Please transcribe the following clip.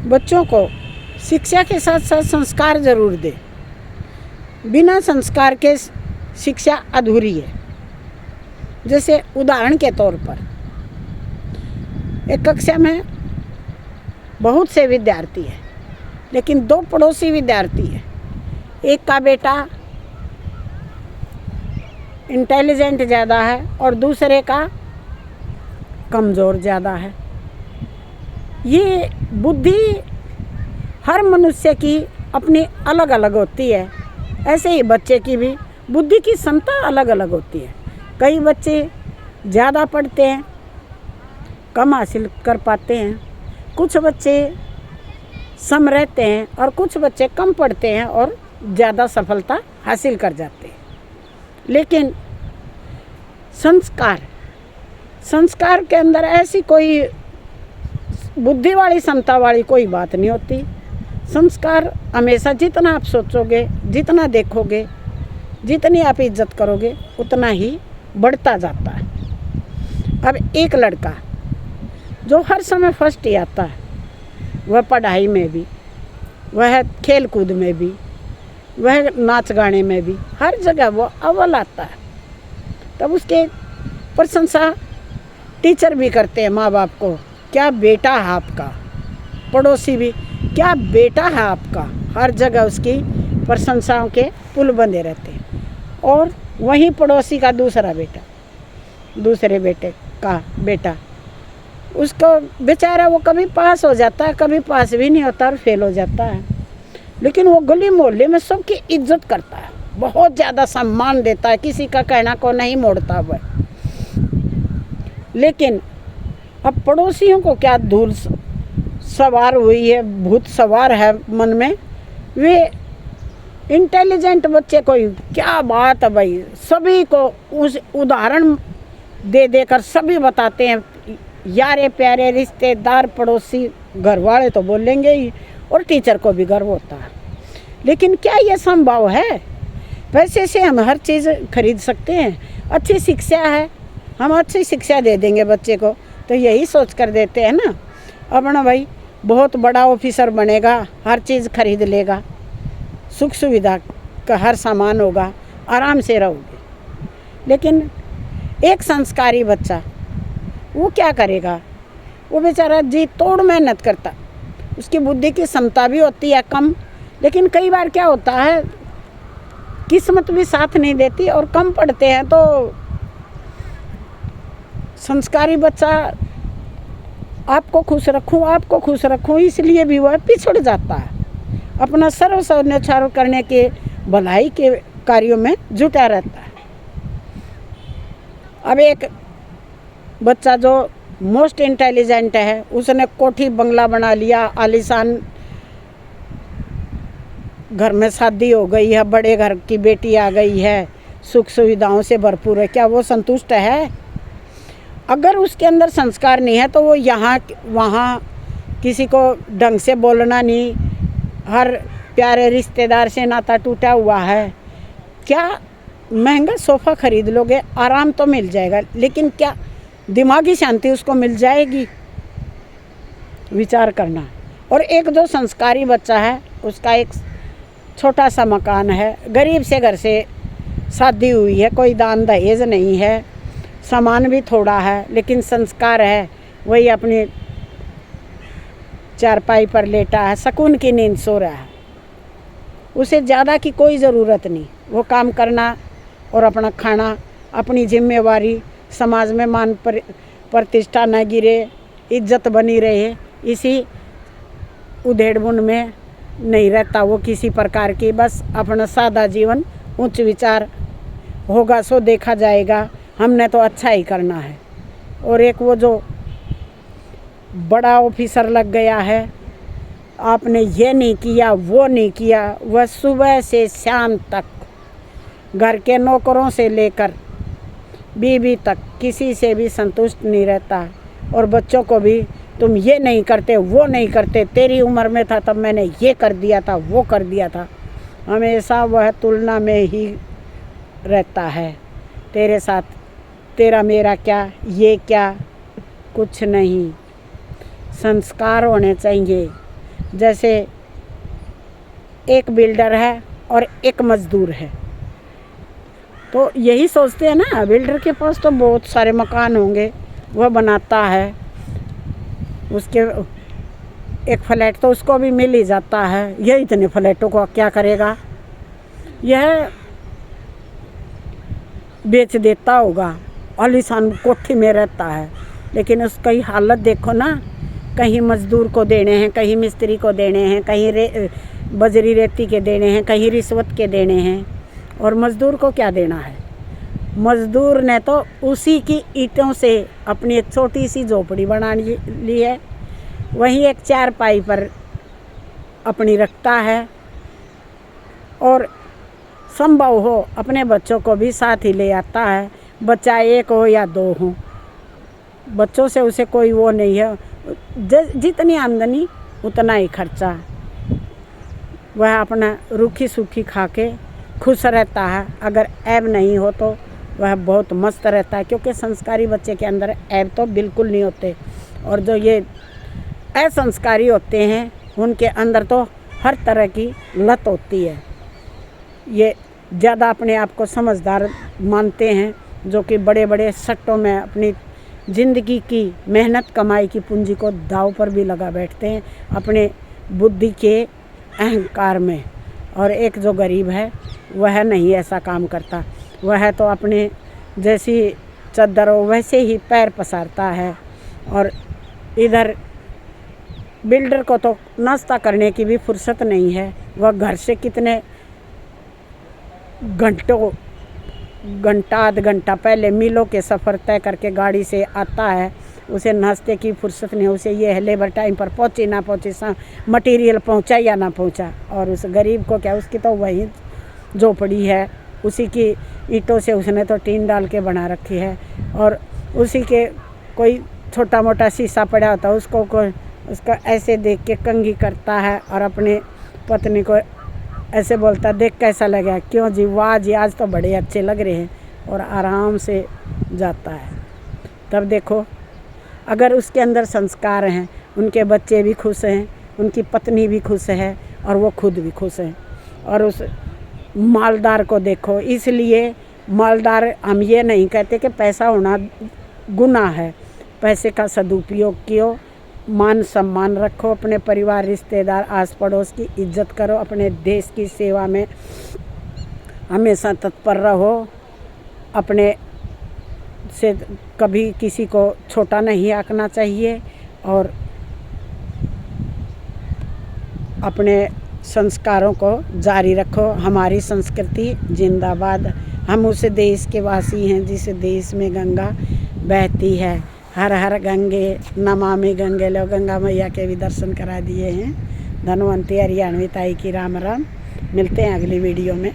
बच्चों को शिक्षा के साथ साथ संस्कार ज़रूर दे। बिना संस्कार के शिक्षा अधूरी है। जैसे उदाहरण के तौर पर एक कक्षा में बहुत से विद्यार्थी हैं, लेकिन दो पड़ोसी विद्यार्थी हैं। एक का बेटा इंटेलिजेंट ज़्यादा है और दूसरे का कमज़ोर ज़्यादा है। ये बुद्धि हर मनुष्य की अपनी अलग अलग होती है। ऐसे ही बच्चे की भी बुद्धि की क्षमता अलग अलग होती है। कई बच्चे ज़्यादा पढ़ते हैं, कम हासिल कर पाते हैं। कुछ बच्चे सम रहते हैं और कुछ बच्चे कम पढ़ते हैं और ज़्यादा सफलता हासिल कर जाते हैं। लेकिन संस्कार के अंदर ऐसी कोई बुद्धि वाली क्षमता वाली कोई बात नहीं होती। संस्कार हमेशा जितना आप सोचोगे, जितना देखोगे, जितनी आप इज्जत करोगे, उतना ही बढ़ता जाता है। अब एक लड़का जो हर समय फर्स्ट ही आता है, वह पढ़ाई में भी, वह खेल कूद में भी, वह नाच गाने में भी, हर जगह वो अव्वल आता है, तब उसके प्रशंसा टीचर भी करते हैं, माँ बाप को, क्या बेटा है आपका। पड़ोसी भी, क्या बेटा है आपका। हर जगह उसकी प्रशंसाओं के पुल बंधे रहते हैं। और वहीं पड़ोसी का दूसरा बेटा, दूसरे बेटे का बेटा, उसको बेचारा वो कभी पास हो जाता है, कभी पास भी नहीं होता और फेल हो जाता है। लेकिन वो गली मोहल्ले में सबकी इज्जत करता है, बहुत ज़्यादा सम्मान देता है, किसी का कहना को नहीं मोड़ता वह। लेकिन अब पड़ोसियों को क्या धूल सवार हुई है, भूत सवार है मन में। वे इंटेलिजेंट बच्चे कोई क्या बात है भाई, सभी को उस उदाहरण दे देकर सभी बताते हैं। यारे प्यारे रिश्तेदार पड़ोसी घर वाले तो बोलेंगे ही, और टीचर को भी गर्व होता है। लेकिन क्या ये संभव है? पैसे से हम हर चीज़ खरीद सकते हैं। अच्छी शिक्षा है, हम अच्छी शिक्षा दे देंगे बच्चे को, तो यही सोच कर देते हैं ना, अपना भाई बहुत बड़ा ऑफिसर बनेगा, हर चीज़ खरीद लेगा, सुख सुविधा का हर सामान होगा, आराम से रहोगे। लेकिन एक संस्कारी बच्चा वो क्या करेगा? वो बेचारा जी तोड़ मेहनत करता, उसकी बुद्धि की क्षमता भी होती है कम, लेकिन कई बार क्या होता है, किस्मत भी साथ नहीं देती और कम पढ़ते हैं तो संस्कारी बच्चा आपको खुश रखूं इसलिए भी वह पिछड़ जाता है, अपना सर्व न्यौछावर करने के भलाई के कार्यों में जुटा रहता है। अब एक बच्चा जो मोस्ट इंटेलिजेंट है, उसने कोठी बंगला बना लिया, आलीशान घर में शादी हो गई है, बड़े घर की बेटी आ गई है, सुख सुविधाओं से भरपूर है, क्या वो संतुष्ट है? अगर उसके अंदर संस्कार नहीं है तो वो यहाँ वहाँ किसी को ढंग से बोलना नहीं, हर प्यारे रिश्तेदार से नाता टूटा हुआ है। क्या महंगा सोफ़ा खरीद लोगे, आराम तो मिल जाएगा, लेकिन क्या दिमागी शांति उसको मिल जाएगी? विचार करना। और एक जो संस्कारी बच्चा है, उसका एक छोटा सा मकान है, गरीब से घर से शादी हुई है, कोई दान दहेज नहीं है, सामान भी थोड़ा है, लेकिन संस्कार है, वही अपनी चारपाई पर लेटा है, सुकून की नींद सो रहा है। उसे ज़्यादा की कोई ज़रूरत नहीं, वो काम करना और अपना खाना, अपनी जिम्मेवारी, समाज में मान प्रतिष्ठा न गिरे, इज्जत बनी रहे, इसी उधेड़-बुन में नहीं रहता वो किसी प्रकार की। बस अपना सादा जीवन, उच्च विचार, होगा सो देखा जाएगा, हमने तो अच्छा ही करना है। और एक वो जो बड़ा ऑफिसर लग गया है, आपने ये नहीं किया, वो नहीं किया, वह सुबह से शाम तक घर के नौकरों से लेकर बीवी तक किसी से भी संतुष्ट नहीं रहता। और बच्चों को भी तुम ये नहीं करते, वो नहीं करते, तेरी उम्र में था तब मैंने ये कर दिया था, वो कर दिया था। हमेशा वह तुलना में ही रहता है, तेरे साथ तेरा मेरा क्या, ये क्या, कुछ नहीं। संस्कार होने चाहिए। जैसे एक बिल्डर है और एक मज़दूर है, तो यही सोचते हैं ना, बिल्डर के पास तो बहुत सारे मकान होंगे, वह बनाता है, उसके एक फ्लैट तो उसको भी मिल ही जाता है, यह इतने फ्लैटों को क्या करेगा, यह बेच देता होगा, आलीशान कोठी में रहता है। लेकिन उसकी हालत देखो ना, कहीं मज़दूर को देने हैं, कहीं मिस्त्री को देने हैं, कहीं बजरी रेती के देने हैं, कहीं रिश्वत के देने हैं। और मज़दूर को क्या देना है? मज़दूर ने तो उसी की ईंटों से अपनी एक छोटी सी झोपड़ी बना ली है, वहीं एक चारपाई पर अपनी रखता है, और संभव हो अपने बच्चों को भी साथ ही ले आता है, बच्चा एक हो या दो हो, बच्चों से उसे कोई वो नहीं है, जितनी आमदनी उतना ही खर्चा। वह अपना रूखी सूखी खा के खुश रहता है, अगर ऐब नहीं हो तो वह बहुत मस्त रहता है, क्योंकि संस्कारी बच्चे के अंदर ऐब तो बिल्कुल नहीं होते। और जो ये असंस्कारी होते हैं उनके अंदर तो हर तरह की लत होती है। ये ज़्यादा अपने आप को समझदार मानते हैं, जो कि बड़े बड़े सट्टों में अपनी ज़िंदगी की मेहनत कमाई की पूंजी को दांव पर भी लगा बैठते हैं अपने बुद्धि के अहंकार में। और एक जो गरीब है वह नहीं ऐसा काम करता, वह तो अपने जैसी चद्दर हो वैसे ही पैर पसारता है। और इधर बिल्डर को तो नाश्ता करने की भी फुर्सत नहीं है, वह घर से कितने घंटा आध घंटा पहले मीलों के सफ़र तय करके गाड़ी से आता है, उसे नाश्ते की फुर्सत नहीं, उसे ये है लेबर टाइम पर पहुँचे ना पहुँचे, मटेरियल पहुँचा या ना पहुँचा। और उस गरीब को क्या, उसकी तो वही झोपड़ी है, उसी की ईंटों से उसने तो टीन डाल के बना रखी है, और उसी के कोई छोटा मोटा शीशा पड़ा होता है उसको उसका ऐसे देख के कंघी करता है, और अपने पत्नी को ऐसे बोलता, देख कैसा लगा, क्यों जी, वाह जी, आज तो बड़े अच्छे लग रहे हैं, और आराम से जाता है। तब देखो, अगर उसके अंदर संस्कार हैं, उनके बच्चे भी खुश हैं, उनकी पत्नी भी खुश है, और वो खुद भी खुश हैं। और उस मालदार को देखो, इसलिए मालदार हम ये नहीं कहते कि पैसा होना गुनाह है, पैसे का सदुपयोग कियो, मान सम्मान रखो, अपने परिवार रिश्तेदार आस पड़ोस की इज्जत करो, अपने देश की सेवा में हमेशा तत्पर रहो, अपने से कभी किसी को छोटा नहीं आंकना चाहिए, और अपने संस्कारों को जारी रखो। हमारी संस्कृति जिंदाबाद, हम उस देश के वासी हैं जिस देश में गंगा बहती है। हर हर गंगे, नमामि गंगे, लो गंगा मैया के भी दर्शन करा दिए हैं। धनवंती हरियाणवी ताई की राम राम। मिलते हैं अगली वीडियो में।